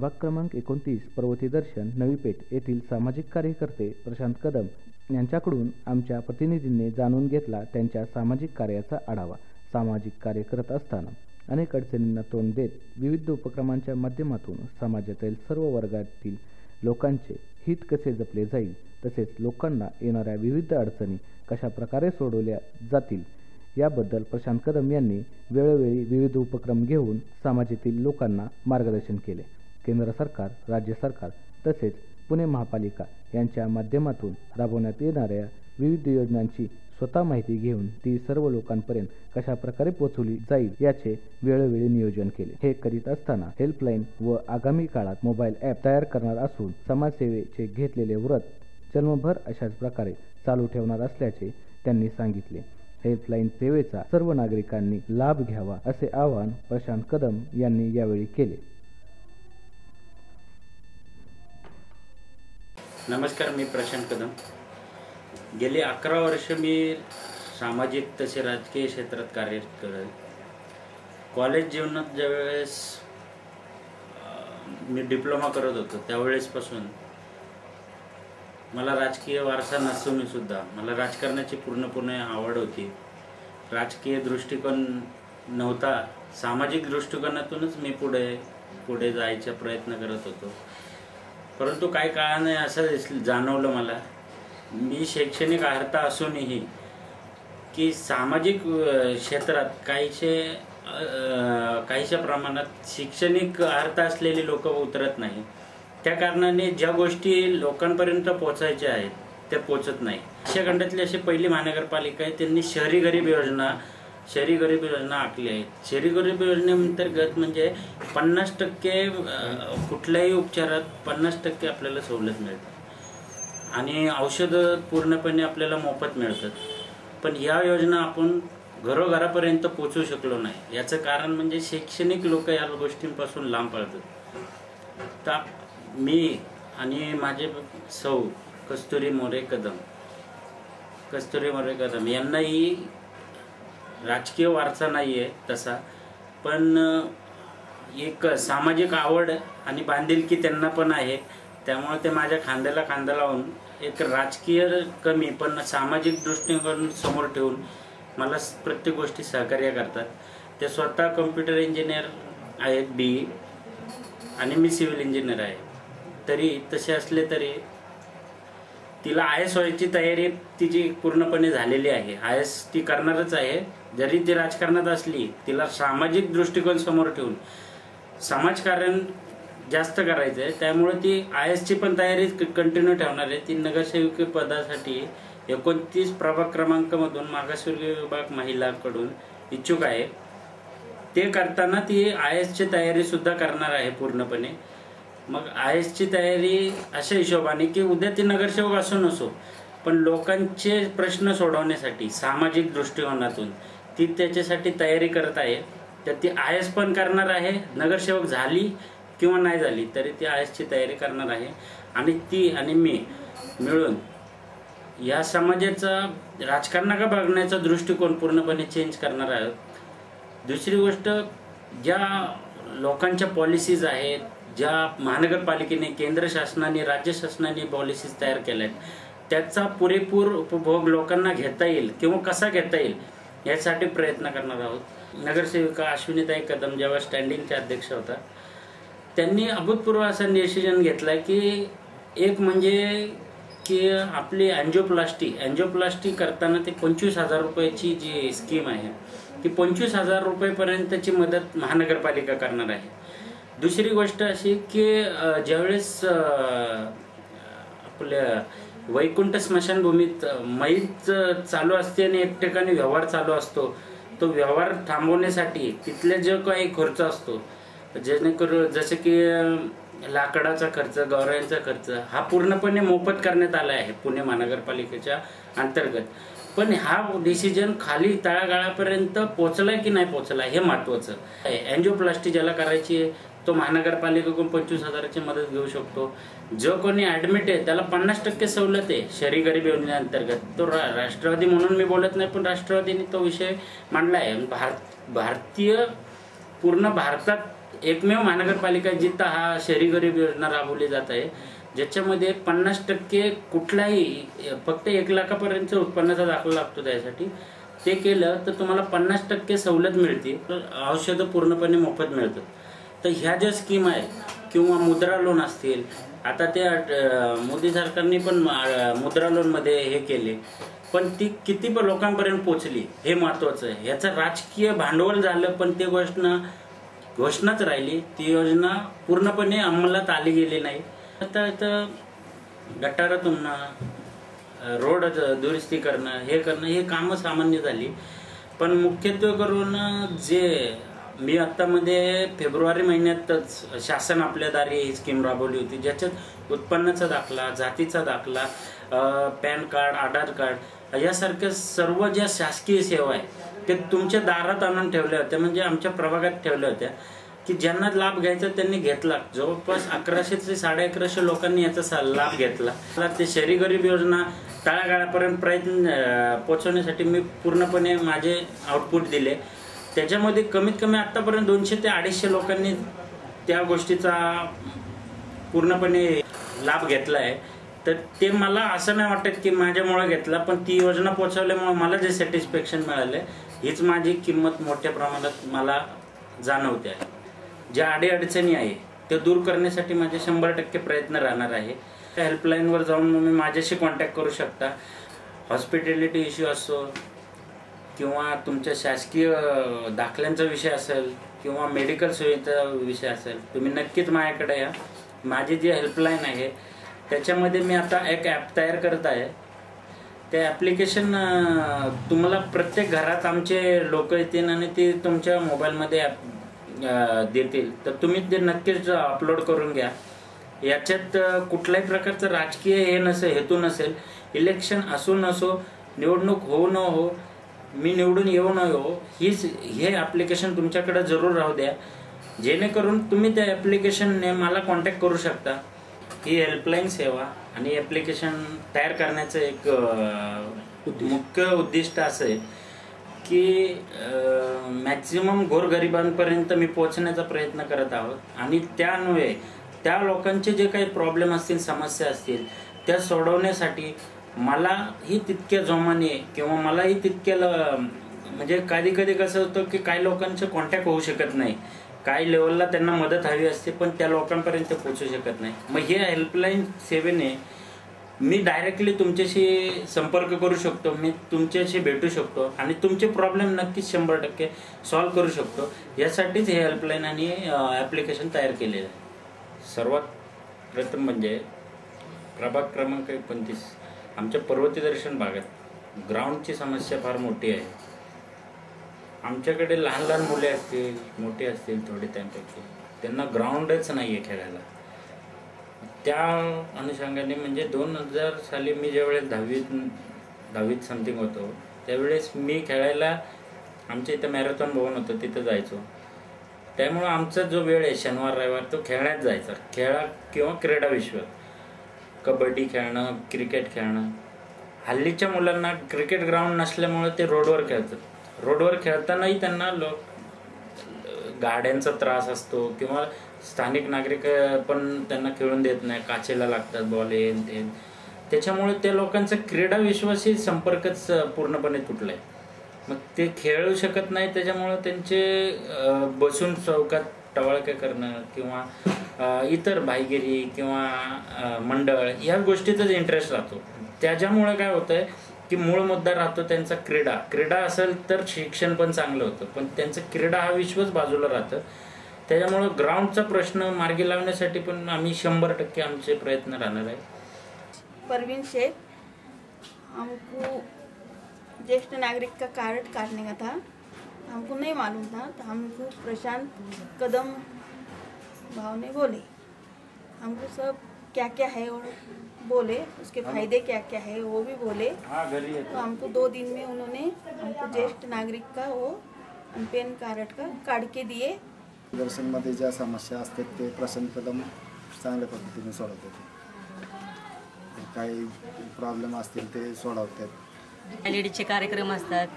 प्रभाग क्रमांक 29 पर्वती दर्शन नवी पेठ येथील सामाजिक कार्यकर्ते प्रशांत कदम यांच्याकडून आमच्या प्रतिनिधींनी जाणून घेतला त्यांच्या सामाजिक कार्याचा आढावा। सामाजिक कार्य करत असताना अनेक अडचणींना तोंड देत विविध उपक्रमांच्या माध्यमातून समाजातील सर्व वर्गातील लोकांचे हित कसे जपले जाईल, तसेच लोकांना येणाऱ्या विविध अडचणी कशा प्रकारे सोडवल्या जातील याबद्दल प्रशांत कदम यांनी वेळोवेळी विविध उपक्रम घेऊन समाजातील लोकांना मार्गदर्शन केले। केंद्र सरकार, राज्य सरकार तसेच पुणे महापालिका यांच्या माध्यमातून राबवण्यात येणाऱ्या विविध योजनांची स्वतः माहिती घेऊन ती सर्व लोकांपर्यंत कशा प्रकारे पोहोचवली जाईल याचे वेळोवेळी नियोजन केले। हे करीत असताना हेल्पलाईन व आगामी काळात मोबाईल ॲप तयार करणार असून समाजसेवेचे घेतलेले व्रत जन्मभर अशाच प्रकारे चालू ठेवणार असल्याचे त्यांनी सांगितले। हेल्पलाईन सेवेचा सर्व नागरिकांनी लाभ घ्यावा असे आवाहन प्रशांत कदम यांनी यावेळी केले। नमस्कार, मी प्रशांत कदम। गेली 11 वर्ष मी सामाजिक तसे राजकीय क्षेत्रात कार्य करत। कॉलेज जीवनात ज्यावेळेस मी डिप्लोमा करत होतो त्यावेळेसपासून मला राजकीय वारसा नसून सुद्धा मला राजकारणाची पूर्णपणे आवड होती। राजकीय दृष्टिकोन नव्हता, सामाजिक दृष्टिकोनातूनच मी पुढे जायचा प्रयत्न करत होतो। परंतु काही काळाने असं जाणवलं मला, मी शैक्षणिक अर्हता असूनही की सामाजिक क्षेत्रात काहीशा प्रमाणात शैक्षणिक अर्हता असलेली लोक उतरत नाही। त्या कारणाने ज्या गोष्टी लोकांपर्यंत पोहोचायच्या आहेत त्या पोहोचत नाही। आशिया खंडातली अशी पहिली महानगरपालिका आहे, त्यांनी शहरी गरीब योजना आखली आहेत। शहरी गरीब योजनेअंतर्गत म्हणजे 50% कुठल्याही उपचारात 50% आपल्याला सवलत मिळते आणि औषधं पूर्णपणे आपल्याला मोफत मिळतात। पण या योजना आपण घरोघरापर्यंत पोहोचू शकलो नाही। याचं कारण म्हणजे शैक्षणिक लोक या गोष्टींपासून लांब पळतात। तर मी आणि माझे सौ कस्तुरी मोरे कदम यांनाही राजकीय वारसा नाही आहे तसा, पण एक सामाजिक आवड आणि बांधिलकी त्यांना पण आहे। त्यामुळे ते माझ्या खांद्याला खांदा लावून एक राजकीय कमी पण सामाजिक दृष्टिकोन समोर ठेवून मला प्रत्येक गोष्टी सहकार्य करतात। ते स्वतः कम्प्युटर इंजिनियर आहेत BE आणि मी सिव्हिल इंजिनियर आहे। तसे असले तरी तिला IAS व्हायची तयारी तिची पूर्णपणे झालेली आहे। IAS ती करणारच आहे। जरी ती राजकारणात असली, तिला सामाजिक दृष्टिकोन समोर ठेवून समाजकारण जास्त करायचं आहे, त्यामुळे ती IAS ची पण तयारी कंटिन्यू ठेवणार आहे। ती नगरसेवक पदासाठी 29 प्रभाग क्रमांकामधून मागासवर्गीय विभाग महिलांकडून इच्छुक आहे। ते करताना ती IAS ची तयारी सुद्धा करणार आहे पूर्णपणे। मग IAS ची तयारी अशा हिशोबाने की उद्या ती नगरसेवक असो नसो, पण लोकांचे प्रश्न सोडवण्यासाठी सामाजिक दृष्टिकोनातून ती त्याच्यासाठी तयारी करत आहे। तर ती IAS पण करणार आहे, नगरसेवक झाली किंवा नाही झाली तरी ती IAS ची तयारी करणार आहे। आणि ती आणि मी मिळून या समाजाचा राजकारणाकडे बघण्याचा दृष्टिकोन पूर्णपणे चेंज करणार आहोत। दुसरी गोष्ट, ज्या लोकांच्या पॉलिसीज आहेत, ज्या महानगरपालिकेने, केंद्र शासनाने, राज्य शासनाने पॉलिसीज तयार केल्या आहेत, त्याचा पुरेपूर उपभोग लोकांना घेता येईल किंवा कसा घेता येईल यासाठी प्रयत्न करणार आहोत। नगरसेविका अश्विनीताई कदम जेव्हा स्टँडिंगच्या अध्यक्ष होता, त्यांनी अभूतपूर्व असा डिसिजन घेतला की एक म्हणजे की आपली अँजिओप्लास्टी करताना ते 25,000 रुपयाची जी स्कीम आहे ती 25,000 रुपयेपर्यंतची मदत महानगरपालिका करणार आहे। दुसरी गोष्ट अशी की ज्यावेळेस आपल्या वैकुंठ स्मशानभूमीत मैत चालू असते आणि एक ठिकाणी व्यवहार चालू असतो, तो व्यवहार थांबवण्यासाठी तिथले जो काही खर्च असतो, जेणेकरून जसे की लाकडाचा खर्च, गौरायांचा खर्च हा पूर्णपणे मोफत करण्यात आला आहे पुणे महानगरपालिकेच्या अंतर्गत। पण हा डिसिजन खाली तळागाळापर्यंत पोहोचलाय की नाही पोहोचलाय हे महत्त्वाचं आहे। अँजिओप्लास्टी ज्याला करायची आहे तो महानगरपालिकेकडून 25,000ची मदत घेऊ शकतो। जो कोणी ॲडमिट आहे त्याला 50% सवलत आहे शहरी गरीब योजनेअंतर्गत। तो राष्ट्रवादी म्हणून मी बोलत नाही, पण राष्ट्रवादीने तो विषय मांडला आहे। भारतीय पूर्ण भारतात एकमेव महानगरपालिका जिथं हा शहरी गरीब योजना राबवली जात आहे, ज्याच्यामध्ये 50% कुठलाही फक्त 1 लाखापर्यंत उत्पन्नाचा दाखला लागतो त्यासाठी. ते केलं तर तुम्हाला 50% सवलत मिळते, औषधं पूर्णपणे मोफत मिळतात. तर ह्या ज्या स्कीम आहेत किंवा मुद्रा लोन असतील, आता ते मोदी सरकारने पण मुद्रा लोनमध्ये हे केले, पण ती किती लोकांपर्यंत पोचली हे महत्त्वाचं आहे. ह्याचं राजकीय भांडवल झालं, पण ते घोषणाच राहिली. ती योजना पूर्णपणे अंमलात आली गेली नाही. आता गटारं तुंबणं, रोड दुरुस्ती करणं, हे कामं सामान्य झाली. पण मुख्यत्वे करून जे मी आत्तामध्ये फेब्रुवारी महिन्यातच शासन आपल्या दारी ही स्कीम राबवली होती, ज्याच्यात उत्पन्नाचा दाखला, जातीचा दाखला, पॅन कार्ड, आधार कार्ड यासारख्या सर्व ज्या शासकीय सेवा आहे ते तुमच्या दारात आणून ठेवल्या होत्या, म्हणजे आमच्या प्रभागात ठेवल्या होत्या, की ज्यांना लाभ घ्यायचा त्यांनी घेतला. जवळपास 1100 ते 1150 लोकांनी याचा लाभ घेतला. ते शहरी गरीब योजना तळागाळापर्यंत प्रयत्न पोहोचवण्यासाठी मी पूर्णपणे माझे आउटपुट दिले. त्याच्यामध्ये कमीत कमी आत्तापर्यंत 200 ते 250 लोकांनी त्या गोष्टीचा पूर्णपणे लाभ घेतला आहे. तर ते मला असं नाही वाटत की माझ्यामुळे घेतला, पण ती योजना पोहोचवल्यामुळे मला जे सॅटिस्फॅक्शन मिळालं हीच माझी किंमत मोठ्या प्रमाणात मला जाणवते आहे. ज्या अडीअडचणी आहे ते दूर करण्यासाठी माझे 100% प्रयत्न राहणार आहे. त्या हेल्पलाईनवर जाऊन तुम्ही माझ्याशी कॉन्टॅक्ट करू शकता. हॉस्पिटॅलिटी इश्यू असो किंवा तुमच्या शासकीय दाखल्यांचा विषय असेल किंवा मेडिकल सोयीचा विषय असेल, तुम्ही नक्कीच माझ्याकडे या. माझी जी हेल्पलाईन आहे त्याच्यामध्ये मी आता एक ॲप तयार करत आहे. ते ॲप्लिकेशन तुम्हाला प्रत्येक घरात आमचे लोक येतील आणि ते तुमच्या मोबाईलमध्ये ॲप देतील. तर तुम्ही ते नक्कीच अपलोड करून घ्या. याच्यात कुठल्याही प्रकारचं राजकीय हेतू नसेल. इलेक्शन असो नसो, निवडणूक हो न हो, मी निवडून येऊ न येऊ, हे ॲप्लिकेशन तुमच्याकडे जरूर राहू द्या, जेणेकरून तुम्ही त्या ॲप्लिकेशनने मला कॉन्टॅक्ट करू शकता. ही हेल्पलाईन सेवा आणि ॲप्लिकेशन तयार करण्याचं एक मुख्य उद्दिष्ट असं आहे की मॅक्झिमम गोरगरिबांपर्यंत मी पोहोचण्याचा प्रयत्न करत आहोत. आणि त्यान्वये त्या लोकांचे जे काही प्रॉब्लेम असतील, समस्या असतील, त्या सोडवण्यासाठी मलाही तितक्या जोमाने किंवा मलाही तितक्या म्हणजे कधी कधी कसं होतं की काही लोकांचे कॉन्टॅक्ट होऊ शकत नाही, काही लेवलला त्यांना मदत हवी असते, पण त्या लोकांपर्यंत पोहोचू शकत नाही. मग हे हेल्पलाईन सेवेने मी डायरेक्टली तुमच्याशी संपर्क करू शकतो, मी तुमच्याशी भेटू शकतो आणि तुमचे प्रॉब्लेम नक्कीच 100% सॉल्व्ह करू शकतो. यासाठीच हे हेल्पलाईन आणि ॲप्लिकेशन तयार केलेलं आहे. सर्वात प्रथम म्हणजे प्रभाग क्रमांक 29 आमच्या पर्वती दर्शन भागात ग्राउंडची समस्या फार मोठी आहे. आमच्याकडे लहान लहान मुले असतील, मोठे असतील थोडे, त्यापैकी त्यांना ग्राउंडच नाही आहे खेळायला. त्या अनुषंगाने म्हणजे 2000 साली मी ज्यावेळेस दहावीत समथिंग होतो त्यावेळेस मी खेळायला आमच्या इथं मॅरेथॉन भवन होतं, तिथं जायचो. त्यामुळं आमचा जो वेळ आहे शनिवार रविवार तो खेळण्यात जायचा. किंवा क्रीडा विश्व, कबड्डी खेळणं, क्रिकेट खेळणं. हल्लीच्या मुलांना क्रिकेट ग्राउंड नसल्यामुळे ते रोडवर खेळतात. रोडवर खेळतानाही त्यांना गाड्यांचा त्रास असतो किंवा स्थानिक नागरिक पण त्यांना खेळून देत नाही, काचेला लागतात बॉल ते. त्याच्यामुळे त्या लोकांचा क्रीडा विश्वाशी संपर्कच पूर्णपणे तुटला आहे. मग ते खेळू शकत नाही, त्याच्यामुळं त्यांचे बसून चौकात टवाळक्या करणं किंवा इतर भाईगिरी किंवा मंडळ या गोष्टीतच इंटरेस्ट राहतो. त्याच्यामुळे काय होतंय की मूळ मुद्दा राहतो त्यांचा क्रीडा असेल तर शिक्षण पण चांगलं होतं, पण त्यांचं क्रीडा हा विश्वच बाजूला राहतं. त्याच्यामुळं ग्राउंडचा प्रश्न मार्गी लावण्यासाठी पण आम्ही 100% आमचे प्रयत्न राहणार आहे. परवीन शेख, हमको ज्येष्ठ नागरिक का कार्ड काटने का था, हमको नहीं मालूम था, तो हमको प्रशांत कदम भाव ने बोले, हमको सब क्या क्या है और बोले, उसके फायदे क्या क्या है वो भी बोले. तो हमको 2 दिन में उन्होंने हमको ज्येष्ठ नागरिक का वो पेन कार्ड का काढ के दिए. दर्शनमध्ये ज्या समस्या असतात ते प्रशांत कदम चांगल्या पद्धतीने सोडवतात. काही प्रॉब्लेम असतील ते सोडवतात. एलईडीचे कार्यक्रम असतात,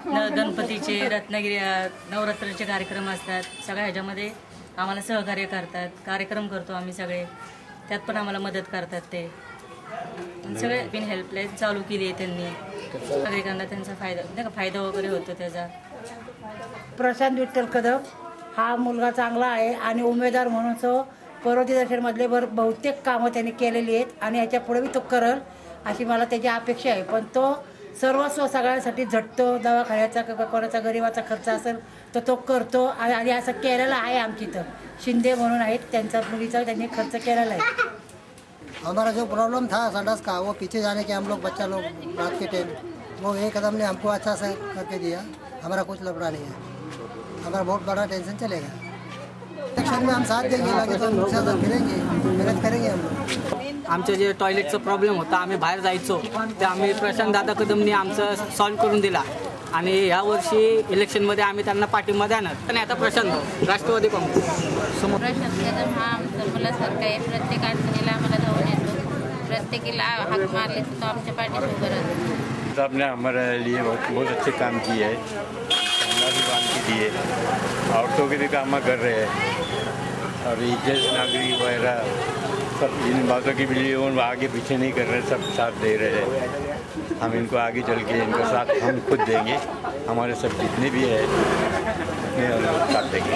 गणपतीचे, रत्नागिरी नवरात्राचे कार्यक्रम असतात. सगळ्या ह्याच्यामध्ये आम्हाला सहकार्य करतात, कार्यक्रम करतो आम्ही सगळे, त्यात पण आम्हाला मदत करतात ते. आणि सगळे बिन हेल्पलाईन चालू केली आहे त्यांनी. नागरिकांना त्यांचा फायदा वगैरे होतो त्याचा. प्रशांत विठ्ठल कदम हा मुलगा चांगला आहे आणि उमेदवार म्हणून तो पर्वती दर्शनमधले बहुतेक कामं त्यांनी केलेली आहेत आणि याच्या पुढे बी तो करल अशी मला त्याची अपेक्षा आहे. पण तो सर्वस्व सगळ्यांसाठी झटतो. दवाखान्याचा कोणाचा गरिबाचा खर्च असेल तर तो करतो आणि असं केलेलं आहे. आमची तर शिंदे म्हणून आहेत, त्यांचा मुलीचा त्यांनी खर्च केलेला आहे. हमारा जो प्रॉब्लम था संडास का, वो पीछे जाने के हम लोग बच्चा लोग रात के टाइम, वो एक कदम ने हमको अच्छा से करके दिया. हमारा कुछ लफड़ा नहीं है, हमारा बहुत बड़ा टेंशन चलेगा. इलेक्शन में हम साथ देंगे, लगे तो उनके साथ फिरेंगे, मेहनत करेंगे हम लोग. आमचं जे टॉयलेटचा प्रॉब्लेम होता, आम्ही बाहेर जायचो, ते आम्ही प्रशांत दादा कदमने आमचं सॉल्व्ह करून दिला. आणि यावर्षी इलेक्शनमध्ये आम्ही त्यांना पाठिंबा देणार. आणि आता प्रशांत राष्ट्रवादी काँग्रेस. प्रशांत कदम हा आमचा मुलासारखा आहे. प्रत्येक अडचणीला आम्हाला धावून येतो, प्रत्येकीला हाक मारले तर तो आमच्या पाठीशी उभं राहतो. आपने हमारे लिए बहुत अच्छे काम किए हैं, कमला भी बांध के दिए, औरतों के भी काम कर रहे हैं और ज्येष्ठ नागरिक वगैरह सब इन बातों की भी लिए आगे पीछे नहीं कर रहे, सब साथ दे रहे हैं. हम इनको आगे चल के इनको साथ हम खुद देंगे. हमारे सब जितने भी है उतने साथ देंगे.